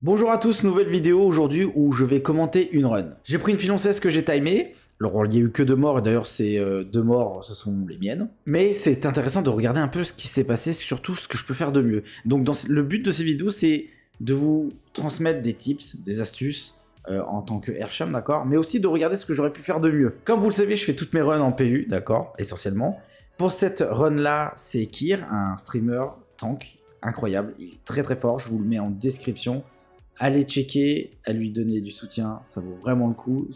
Bonjour à tous, nouvelle vidéo aujourd'hui où je vais commenter une run. J'ai pris une filoncesse que j'ai timée. Alors il n'y a eu que 2 morts, et d'ailleurs ces 2 morts, ce sont les miennes. Mais c'est intéressant de regarder un peu ce qui s'est passé, surtout ce que je peux faire de mieux. Donc le but de ces vidéos, c'est de vous transmettre des tips, des astuces, en tant que Airsham, d'accord, mais aussi de regarder ce que j'aurais pu faire de mieux. Comme vous le savez, je fais toutes mes runs en PU, d'accord, essentiellement. Pour cette run-là, c'est Kyr, un streamer tank incroyable. Il est très très fort, je vous le mets en description. Allez checker, à lui donner du soutien, ça vaut vraiment le coup,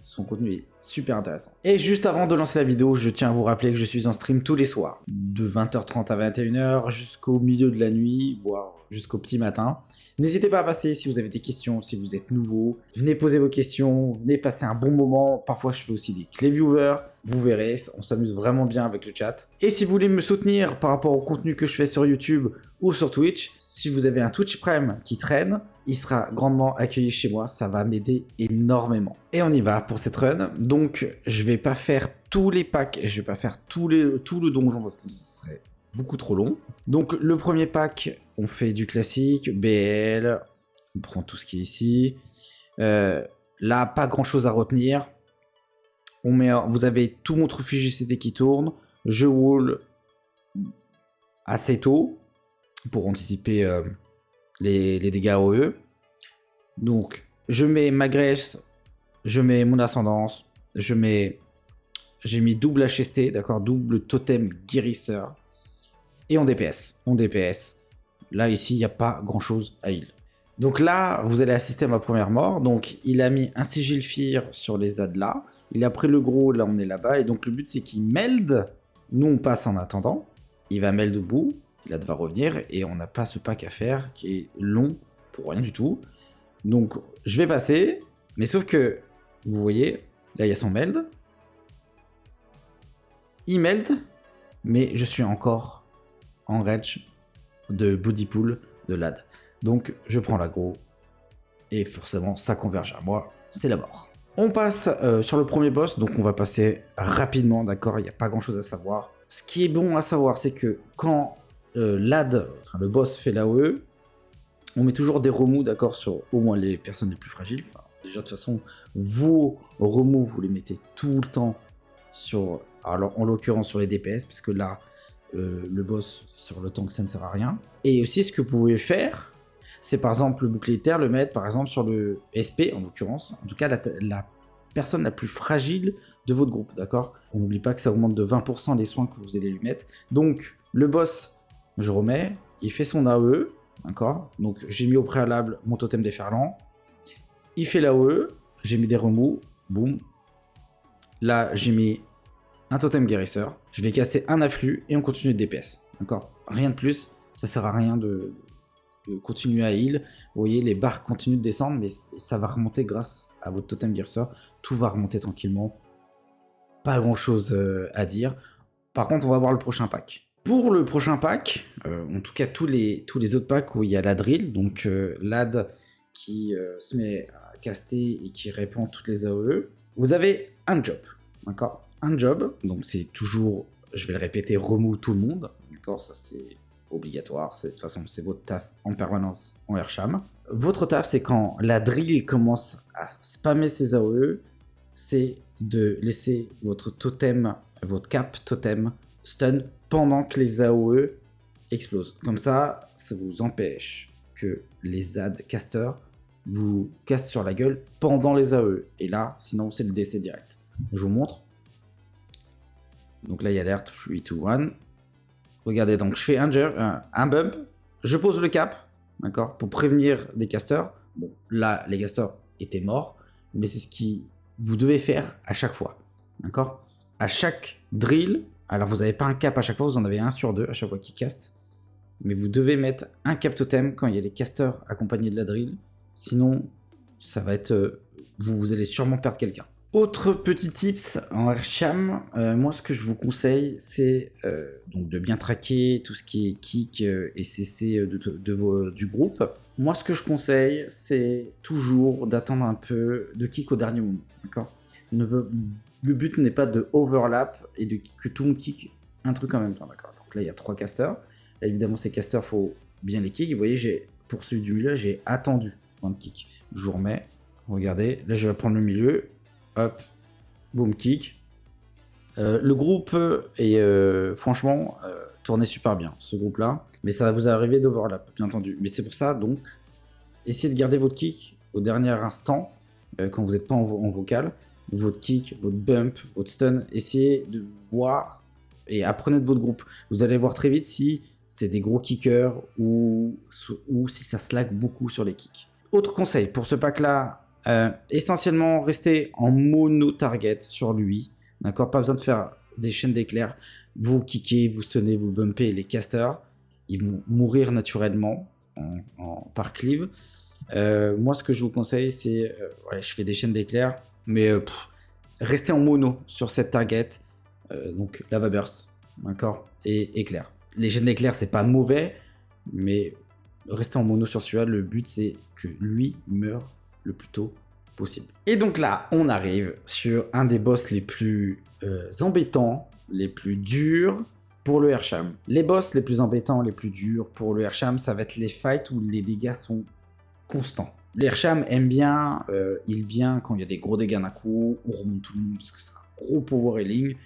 son contenu est super intéressant. Et juste avant de lancer la vidéo, je tiens à vous rappeler que je suis en stream tous les soirs, de 20h30 à 21h jusqu'au milieu de la nuit, voire jusqu'au petit matin. N'hésitez pas à passer si vous avez des questions, si vous êtes nouveau, venez poser vos questions, venez passer un bon moment, parfois je fais aussi des clés viewers, vous verrez, on s'amuse vraiment bien avec le chat. Et si vous voulez me soutenir par rapport au contenu que je fais sur YouTube ou sur Twitch, si vous avez un Twitch Prime qui traîne, il sera grandement accueilli chez moi, ça va m'aider énormément. Et on y va pour cette run. Donc je vais pas faire tous les packs, je vais pas faire tout le donjon parce que ce serait beaucoup trop long. Donc le premier pack, on fait du classique, BL, on prend tout ce qui est ici. Là, pas grand chose à retenir. Vous avez tout mon trophée GCT qui tourne. Je wall assez tôt pour anticiper les dégâts OE. Donc, je mets ma graisse, je mets mon ascendance, j'ai mis double HST, d'accord, double totem guérisseur, et on DPS. Là, ici, il n'y a pas grand-chose à heal. Donc là, vous allez assister à ma première mort. Donc, il a mis un sigil fear sur les ZAD là. Il a pris le gros, là, on est là-bas. Et donc, le but, c'est qu'il meld. Nous, on passe en attendant. Il va meld au bout. Là, va revenir. Et on n'a pas ce pack à faire qui est long pour rien du tout. Donc, je vais passer. Mais sauf que, vous voyez, là, il y a son meld. Il meld. Mais je suis encore en rage de body pool de LAD. Donc je prends l'aggro et forcément ça converge à moi, c'est la mort. On passe sur le premier boss, donc on va passer rapidement, d'accord, il n'y a pas grand chose à savoir. Ce qui est bon à savoir, c'est que quand LAD, enfin, le boss fait l'AOE, on met toujours des remous, d'accord, sur au moins les personnes les plus fragiles. Enfin, déjà de toute façon, vos remous, vous les mettez tout le temps sur, alors en l'occurrence sur les DPS, parce que là, le boss sur le tank ça ne sert à rien. Et aussi ce que vous pouvez faire, c'est par exemple le bouclier de terre, le mettre par exemple sur le SP en l'occurrence, en tout cas la personne la plus fragile de votre groupe, d'accord. On n'oublie pas que ça augmente de 20% les soins que vous allez lui mettre. Donc le boss, je remets, il fait son AOE, d'accord. Donc j'ai mis au préalable mon totem déferlant, il fait l'AOE, j'ai mis des remous, boum. Là j'ai mis un totem guérisseur, je vais caster un afflux et on continue de DPS. D'accord, rien de plus, ça sert à rien de continuer à heal. Vous voyez, les barres continuent de descendre, mais ça va remonter grâce à votre totem guérisseur. Tout va remonter tranquillement. Pas grand chose à dire. Par contre, on va voir le prochain pack. Pour le prochain pack, en tout cas tous les autres packs où il y a la drill, donc l'AD qui se met à caster et qui répand toutes les AOE, vous avez un job, d'accord, un job, donc c'est toujours, je vais le répéter, remove tout le monde, d'accord, ça c'est obligatoire, de toute façon c'est votre taf en permanence en Airsham. Votre taf, c'est quand la drill commence à spammer ses AOE, c'est de laisser votre totem, votre cap totem stun pendant que les AOE explosent. Comme ça, ça vous empêche que les ZAD casters vous castent sur la gueule pendant les AOE. Et là, sinon, c'est le décès direct. Je vous montre. Donc là, il y a alerte 3, 2, 1. Regardez, donc je fais un bump, je pose le cap, d'accord, pour prévenir des casters. Bon, là, les casters étaient morts, mais c'est ce qui vous devez faire à chaque fois, d'accord. À chaque drill, alors vous n'avez pas un cap à chaque fois, vous en avez un sur deux à chaque fois qu'ils castent, mais vous devez mettre un cap totem quand il y a les casters accompagnés de la drill, sinon ça va être, vous allez sûrement perdre quelqu'un. Autre petit tips en Airsham, moi ce que je vous conseille, c'est donc de bien traquer tout ce qui est kick et CC du groupe. Moi ce que je conseille, c'est toujours d'attendre un peu de kick au dernier moment, d'accord. Le but n'est pas de overlap et que tout le monde kick un truc en même temps, d'accord. Donc là il y a 3 casters, là évidemment ces casters faut bien les kick, vous voyez, pour celui du milieu j'ai attendu, point de kick. Je vous remets. Regardez, là je vais prendre le milieu. Hop, boom, kick. Le groupe est franchement tourné super bien, ce groupe-là. Mais ça va vous arriver d'overlap, bien entendu. Mais c'est pour ça, donc, essayez de garder votre kick au dernier instant, quand vous n'êtes pas en vocal. Votre kick, votre bump, votre stun. Essayez de voir et apprenez de votre groupe. Vous allez voir très vite si c'est des gros kickers ou si ça slack beaucoup sur les kicks. Autre conseil pour ce pack-là, essentiellement restez en mono-target sur lui. D'accord, pas besoin de faire des chaînes d'éclairs. Vous kickez, vous stunnez, vous bumpez les casters. Ils vont mourir naturellement par cleave. Moi, ce que je vous conseille, c'est... je fais des chaînes d'éclairs, mais restez en mono sur cette target. Donc, lava burst, d'accord, et éclair. Les chaînes d'éclairs, c'est pas mauvais, mais restez en mono sur celui-là. Le but, c'est que lui meure le plus tôt possible. Et donc là, on arrive sur un des boss les plus embêtants, les plus durs pour le Airsham. Les boss les plus embêtants, les plus durs pour le Airsham, ça va être les fights où les dégâts sont constants. Le Airsham aime bien, il vient quand il y a des gros dégâts d'un coup, on remonte tout le monde parce que c'est un gros power healing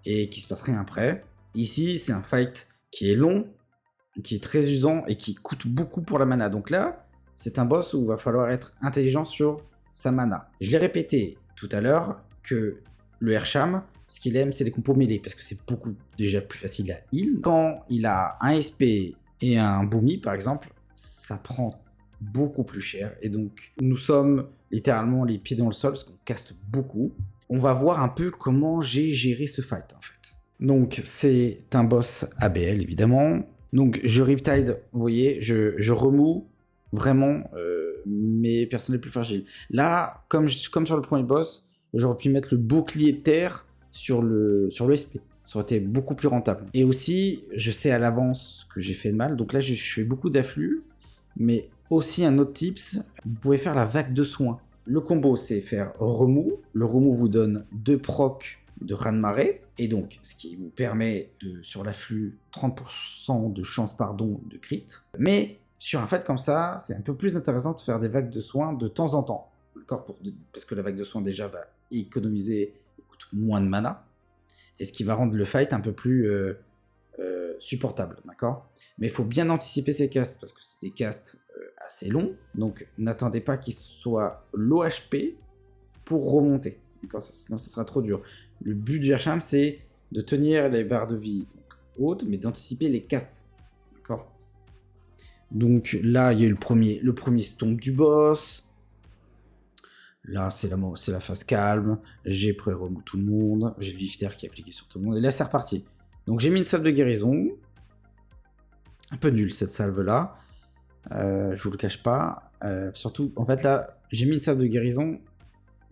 et qu'il se passe rien après. Ici, c'est un fight qui est long, qui est très usant et qui coûte beaucoup pour la mana. Donc là, c'est un boss où il va falloir être intelligent sur sa mana. Je l'ai répété tout à l'heure que le Airsham, ce qu'il aime, c'est les combos mêlés parce que c'est beaucoup déjà plus facile à heal. Quand il a un SP et un Boomy, par exemple, ça prend beaucoup plus cher. Et donc, nous sommes littéralement les pieds dans le sol parce qu'on caste beaucoup. On va voir un peu comment j'ai géré ce fight, en fait. Donc, c'est un boss ABL, évidemment. Donc, je Riptide, vous voyez, je remous vraiment mes personnes les plus fragiles. Là, comme sur le premier boss, j'aurais pu mettre le bouclier terre sur le SP. Ça aurait été beaucoup plus rentable. Et aussi, je sais à l'avance que j'ai fait de mal. Donc là, je fais beaucoup d'afflux. Mais aussi, un autre tips, vous pouvez faire la vague de soins. Le combo, c'est faire remous. Le remous vous donne 2 procs de raz-de-marée. Et donc, ce qui vous permet de, sur l'afflux, 30% de chance, de crit. Mais sur un fight comme ça, c'est un peu plus intéressant de faire des vagues de soins de temps en temps. D'accord, parce que la vague de soins, déjà, va économiser, coûte moins de mana. Et ce qui va rendre le fight un peu plus supportable, d'accord. Mais il faut bien anticiper ces castes, parce que c'est des castes assez longs. Donc, n'attendez pas qu'ils soient low HP pour remonter. D'accord, sinon, ça sera trop dur. Le but du Airsham, c'est de tenir les barres de vie hautes, mais d'anticiper les castes. D'accord. Donc là, il y a eu le premier stomp du boss. Là, c'est la phase calme. J'ai pré-remou tout le monde. J'ai le vif d'air qui est appliqué sur tout le monde. Et là, c'est reparti. Donc j'ai mis une salve de guérison. Un peu nul cette salve-là. Je vous le cache pas. Surtout, en fait, là, j'ai mis une salve de guérison.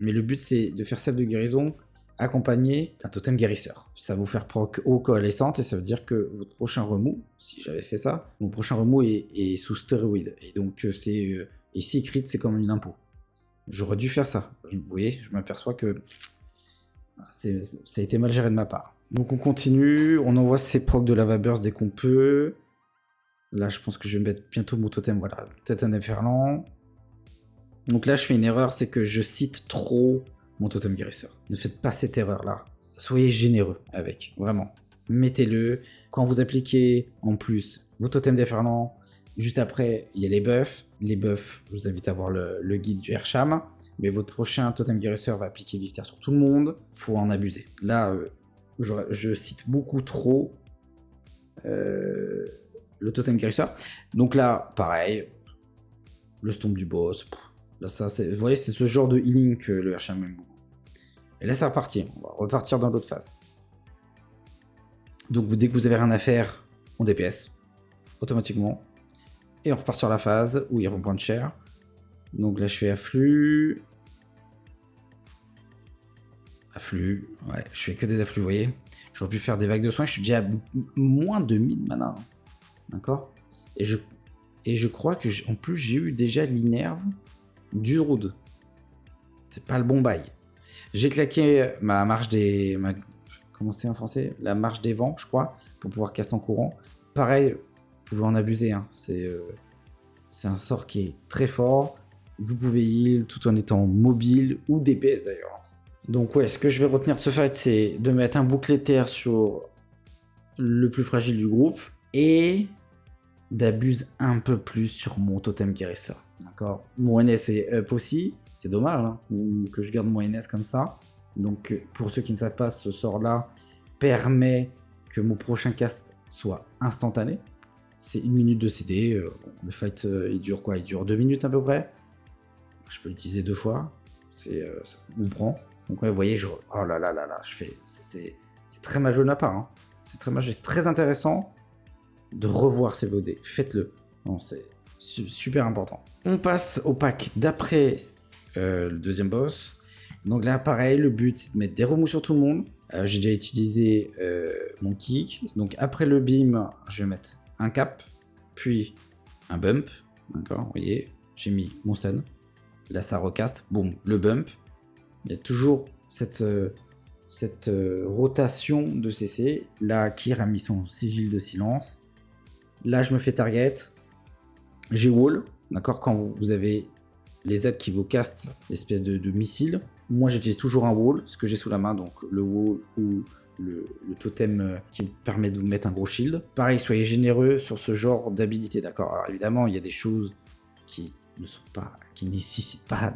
Mais le but, c'est de faire salve de guérison accompagné d'un totem guérisseur. Ça va vous faire proc eau coalescente et ça veut dire que votre prochain remous, si j'avais fait ça, mon prochain remous est sous stéroïde. Et donc, c'est ici, crit, c'est comme une impôt. J'aurais dû faire ça. Vous voyez, je m'aperçois que ça a été mal géré de ma part. Donc, on continue. On envoie ces procs de lava burst dès qu'on peut. Là, je pense que je vais mettre bientôt mon totem. Voilà, peut-être un déferlant. Donc là, je fais une erreur, c'est que je cite trop mon totem guérisseur. Ne faites pas cette erreur-là. Soyez généreux avec, vraiment. Mettez-le. Quand vous appliquez en plus vos totems déferlants, juste après, il y a les buffs. Les buffs, je vous invite à voir le guide du Airsham. Mais votre prochain totem guérisseur va appliquer vif terre sur tout le monde. Faut en abuser. Là, je cite beaucoup trop le totem guérisseur. Donc là, pareil, le stomp du boss. Là, ça, vous voyez, c'est ce genre de healing que le Airsham aime beaucoup. Et là, c'est reparti. On va repartir dans l'autre phase. Donc, dès que vous avez rien à faire, on DPS automatiquement. Et on repart sur la phase où il reprend de chair. Donc là, je fais afflux. Afflux. Ouais, je fais que des afflux, vous voyez. J'aurais pu faire des vagues de soins. Je suis déjà à moins de 1000 mana. D'accord. Et je crois que, en plus, j'ai eu déjà l'innerve du Druid. C'est pas le bon bail. J'ai claqué ma marche des... comment c'est en français? La marche des vents, je crois, pour pouvoir caster en courant. Pareil, vous pouvez en abuser. Hein. C'est un sort qui est très fort. vous pouvez heal tout en étant mobile ou DPS d'ailleurs. Donc ouais, ce que je vais retenir de ce fight, c'est de mettre un bouclier de terre sur le plus fragile du groupe et d'abuser un peu plus sur mon totem guérisseur. D'accord. Mon NS est up aussi, c'est dommage hein, que je garde mon NS comme ça. Donc pour ceux qui ne savent pas, ce sort-là permet que mon prochain cast soit instantané. C'est 1 minute de CD. Le fight, il dure quoi? Il dure 2 minutes à peu près. Je peux l'utiliser 2 fois. On prend. Donc ouais, vous voyez, oh là là là là, c'est très majeur de ma part. Hein. C'est très majeur, c'est très intéressant de revoir ces VOD. Faites-le. Non, c'est super important. On passe au pack d'après le deuxième boss. Donc là, pareil, le but, c'est de mettre des remous sur tout le monde. J'ai déjà utilisé mon kick. Donc après le beam, je vais mettre un cap, puis un bump. D'accord, vous voyez, j'ai mis mon stun. Là, ça recaste. Boum, le bump. Il y a toujours cette rotation de CC. Là, Kyr a mis son sigil de silence. Là, je me fais target. J'ai wall. D'accord, quand vous avez les aides qui vous castent l'espèce de missile. Moi, j'utilise toujours un wall, ce que j'ai sous la main. Donc, le wall ou le totem qui me permet de vous mettre un gros shield. Pareil, soyez généreux sur ce genre d'habilité. D'accord, alors évidemment, il y a des choses qui ne sont pas, qui nécessitent pas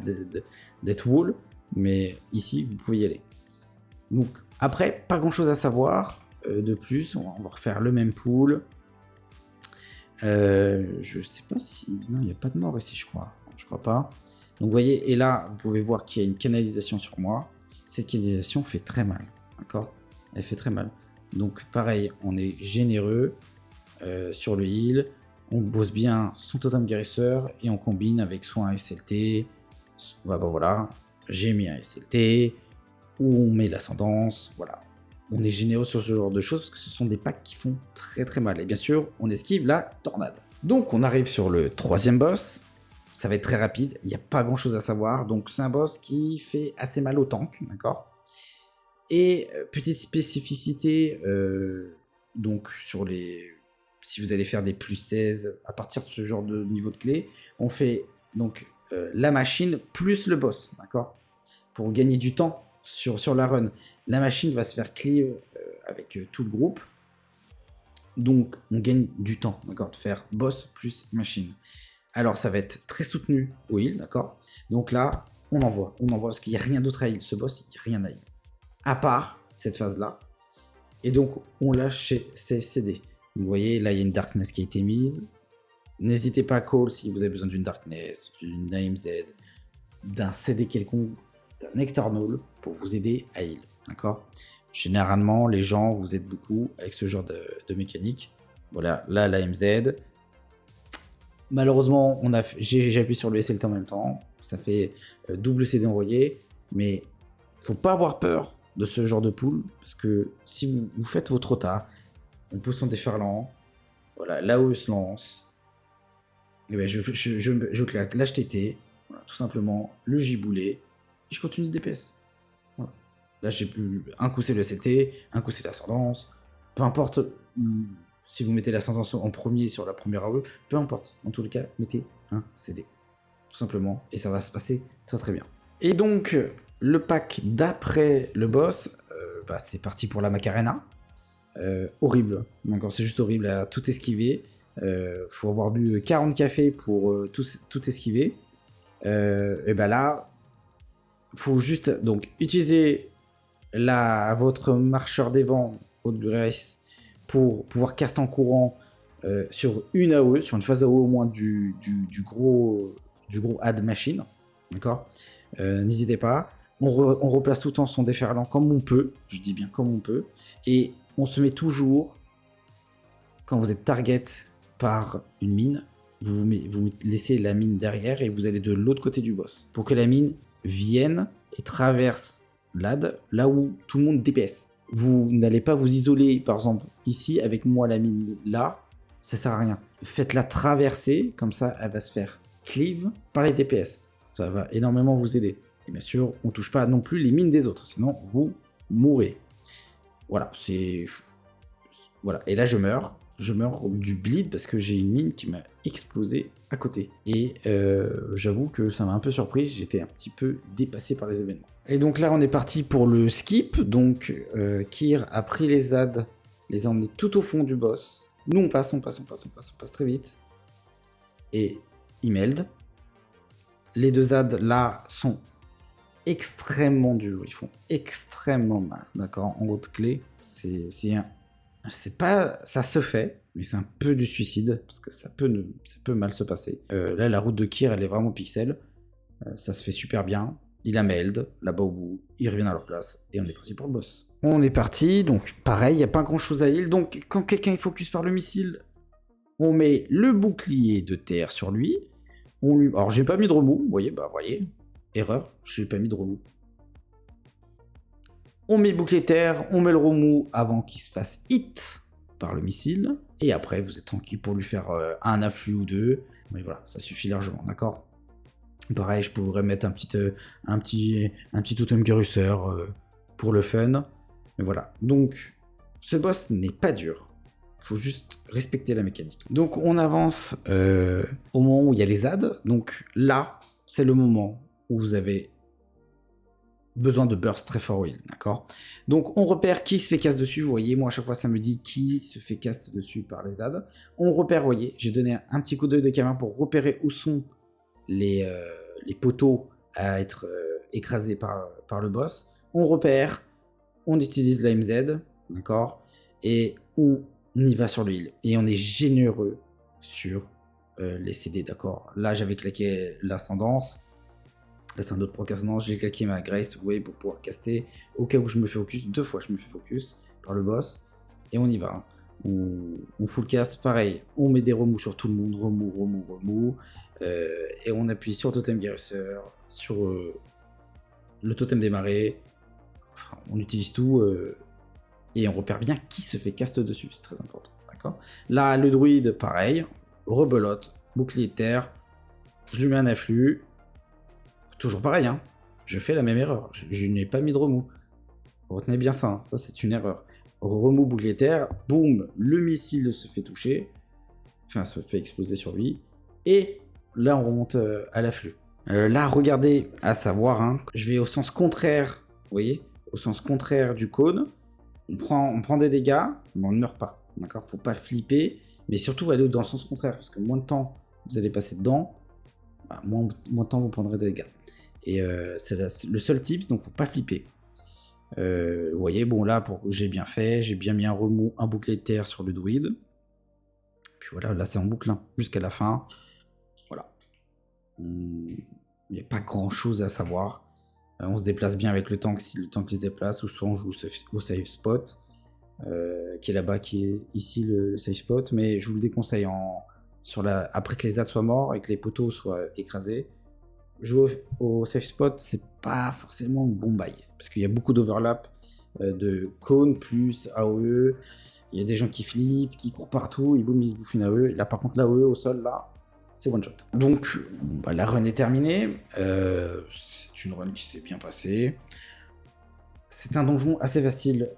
d'être wall. Mais ici, vous pouvez y aller. Donc, après, pas grand chose à savoir de plus. On va refaire le même pool. Je sais pas si... Non, il n'y a pas de mort ici, je crois. Je crois pas. Donc, vous voyez, et là, vous pouvez voir qu'il y a une canalisation sur moi. Cette canalisation fait très mal. D'accord? Elle fait très mal. Donc, pareil, on est généreux sur le heal. On bosse bien son totem guérisseur et on combine avec soit un SLT. Voilà. J'ai mis un SLT, où on met l'ascendance, voilà. On est généreux sur ce genre de choses parce que ce sont des packs qui font très très mal. Et bien sûr, on esquive la tornade. Donc on arrive sur le troisième boss. Ça va être très rapide, il n'y a pas grand chose à savoir. Donc c'est un boss qui fait assez mal au tank, d'accord. Et petite spécificité, donc sur les... Si vous allez faire des plus 16, à partir de ce genre de niveau de clé, on fait donc la machine plus le boss, d'accord, pour gagner du temps sur la run. La machine va se faire clear avec tout le groupe. Donc, on gagne du temps, d'accord, de faire boss plus machine. Alors, ça va être très soutenu au heal, d'accord. Donc là, on envoie parce qu'il n'y a rien d'autre à heal. Ce boss, il n'y a rien à heal. À part cette phase-là. Et donc, on lâche ses CD. Vous voyez, là, il y a une darkness qui a été mise. N'hésitez pas à call si vous avez besoin d'une darkness, d'une AMZ, d'un CD quelconque, d'un external pour vous aider à heal, d'accord. Généralement, les gens vous aident beaucoup avec ce genre de mécanique. Voilà, là, la MZ. Malheureusement, j'ai appuyé sur le SLT en même temps. Ça fait double CD envoyé. Mais faut pas avoir peur de ce genre de pool. Parce que si vous faites votre rota, on pousse son déferlant. Voilà, là où il se lance. Et ben je claque l'HTT. Voilà, tout simplement, le giboulé. Je continue de DPS. Voilà. Là, j'ai plus un coup c'est le SLT, un coup c'est l'ascendance. Peu importe si vous mettez l'ascendance en premier sur la première AOE, peu importe. En tous les cas, mettez un CD. Tout simplement. Et ça va se passer très très bien. Et donc, le pack d'après le boss, c'est parti pour la Macarena. Horrible. Encore, c'est juste horrible à tout esquiver. Faut avoir bu 40 cafés pour tout esquiver. Et ben là, faut juste donc utiliser votre marcheur des vents Haute Grace pour pouvoir caster en courant sur une AOE, sur une phase AOE au moins du gros add machine, d'accord. N'hésitez pas. On replace tout le temps son déferlant comme on peut, je dis bien comme on peut, et on se met toujours, quand vous êtes target par une mine, vous laissez la mine derrière et vous allez de l'autre côté du boss. Pour que la mine vienne et traverse l'AD, là où tout le monde DPS. Vous n'allez pas vous isoler, par exemple, ici, avec moi la mine là, ça sert à rien. Faites-la traverser, comme ça elle va se faire cleave par les DPS. Ça va énormément vous aider. Et bien sûr, on touche pas non plus les mines des autres, sinon vous mourrez. Voilà, c'est... Voilà, et là je meurs. je meurs du bleed parce que j'ai une mine qui m'a explosé à côté. Et j'avoue que ça m'a un peu surpris, j'étais un petit peu dépassé par les événements. Et donc là, on est parti pour le skip. Donc Kyr a pris les ZAD, les a emmenés tout au fond du boss. Nous, on passe très vite. Et Immeld. Les deux ZAD là sont extrêmement durs, ils font extrêmement mal, d'accord. En haute clé, c'est pas, ça se fait, mais c'est un peu du suicide parce que ça peut mal se passer. Là, la route de Kyr, elle est vraiment pixel, ça se fait super bien. Il a Meld là-bas au bout, ils reviennent à leur place et on est parti pour le boss. On est parti, donc pareil, il y a pas grand-chose à heal. Donc quand quelqu'un est focus par le missile, on met le bouclier de terre sur lui. Alors j'ai pas mis de remous, vous voyez, erreur, j'ai pas mis de remous. On met bouclier terre, on met le remous avant qu'il se fasse hit par le missile, et après vous êtes tranquille pour lui faire un afflux ou deux, mais voilà, ça suffit largement, d'accord. Pareil, je pourrais mettre un petit totem guérisseur pour le fun, mais voilà. Donc, ce boss n'est pas dur. Faut juste respecter la mécanique. Donc on avance au moment où il y a les ZAD. Donc là, c'est le moment où vous avez besoin de burst très fort heal, d'accord. Donc on repère qui se fait cast dessus. Vous voyez, moi à chaque fois ça me dit qui se fait cast dessus par les ZAD. On repère, vous voyez, j'ai donné un petit coup d'œil de caméra pour repérer où sont les poteaux à être écrasés par le boss. On repère, on utilise la MZ, d'accord, et on y va sur l'huile. Et on est généreux sur les CD, d'accord. Là, j'avais claqué l'ascendance. Là, c'est un autre proc ascendance. J'ai claqué ma Grace, vous voyez, pour pouvoir caster. Au cas où je me fais focus, 2 fois je me fais focus par le boss. Et on y va. On full cast, pareil. On met des remous sur tout le monde. Remous. Et on appuie sur Totem Guérisseur, sur le Totem des Marées. Enfin, on utilise tout. Et on repère bien qui se fait cast dessus, c'est très important, d'accord. Là, le druide, pareil, rebelote, bouclier de terre, je lui mets un afflux, toujours pareil, hein, je fais la même erreur, je n'ai pas mis de remous. Retenez bien ça, hein, ça c'est une erreur. Remous, bouclier de terre, boum, le missile se fait toucher, enfin se fait exploser sur lui, et là on remonte à l'afflux. Là, regardez, à savoir, hein, je vais au sens contraire, vous voyez, au sens contraire du cône. On prend des dégâts, mais on ne meurt pas. D'accord, faut pas flipper, mais surtout aller dans le sens contraire, parce que moins de temps vous allez passer dedans, moins de temps vous prendrez des dégâts. Et c'est le seul tips, donc faut pas flipper. Vous voyez, bon là, j'ai bien fait, j'ai bien mis un remous, un bouclier de terre sur le druide. Puis voilà, là c'est en boucle, hein, jusqu'à la fin. Voilà. Il n'y a pas grand chose à savoir. On se déplace bien avec le tank si le tank se déplace, ou soit on joue au safe spot, qui est là-bas, qui est ici le safe spot, mais je vous le déconseille après que les ZAD soient morts et que les poteaux soient écrasés. Jouer au safe spot, c'est pas forcément bon bail, parce qu'il y a beaucoup d'overlap de cône plus AOE, il y a des gens qui flippent, qui courent partout, ils se bouffent une AOE, là par contre l'AOE au sol, là, c'est one shot. Donc la run est terminée, c'est une run qui s'est bien passée. C'est un donjon assez facile,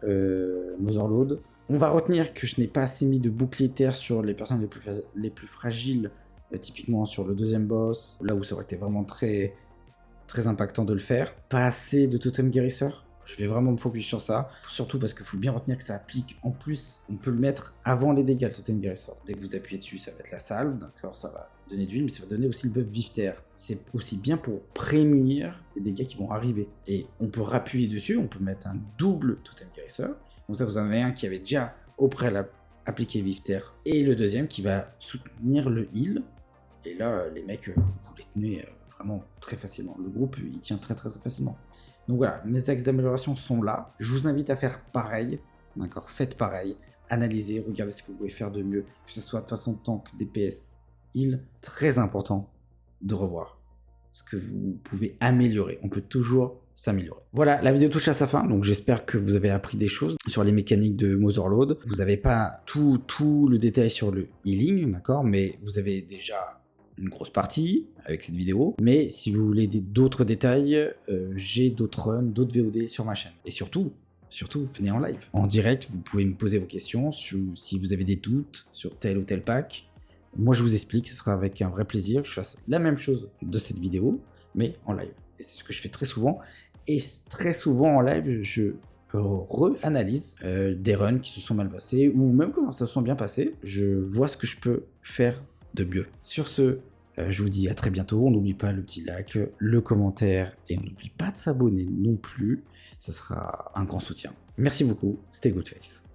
Motherlode. On va retenir que je n'ai pas assez mis de bouclier terre sur les personnes les plus fragiles, typiquement sur le deuxième boss, là où ça aurait été vraiment très, très impactant de le faire. Pas assez de totem guérisseur. Je vais vraiment me focus sur ça, surtout parce qu'il faut bien retenir que ça applique, en plus, on peut le mettre avant les dégâts, le totem guérisseur. Dès que vous appuyez dessus, ça va être la salve, donc ça va donner de l'huile, mais ça va donner aussi le buff vive terre. C'est aussi bien pour prémunir les dégâts qui vont arriver. Et on peut rappuyer dessus, on peut mettre un double totem guérisseur. Donc ça, vous en avez un qui avait déjà au préalable appliqué vive terre, et le deuxième qui va soutenir le heal. Et là, les mecs, vous les tenez vraiment très facilement. Le groupe, il tient très très très facilement. Donc voilà, mes axes d'amélioration sont là. Je vous invite à faire pareil, d'accord. Faites pareil, analysez, regardez ce que vous pouvez faire de mieux, que ce soit de façon tank, DPS, heal. Très important de revoir ce que vous pouvez améliorer. On peut toujours s'améliorer. Voilà, la vidéo touche à sa fin, donc j'espère que vous avez appris des choses sur les mécaniques de Motherlode. Vous n'avez pas tout le détail sur le healing, d'accord, mais vous avez déjà une grosse partie avec cette vidéo, mais si vous voulez d'autres détails, j'ai d'autres runs, d'autres VOD sur ma chaîne. Et surtout, surtout, venez en live. En direct, vous pouvez me poser vos questions si vous avez des doutes sur tel ou tel pack. Moi, je vous explique, ce sera avec un vrai plaisir que je fasse la même chose de cette vidéo, mais en live. Et c'est ce que je fais très souvent. Et très souvent en live, je re-analyse des runs qui se sont mal passés, ou même comment ça se sont bien passés. Je vois ce que je peux faire de mieux. Sur ce, je vous dis à très bientôt. On n'oublie pas le petit like, le commentaire, et on n'oublie pas de s'abonner non plus. Ça sera un grand soutien. Merci beaucoup, c'était Goodface.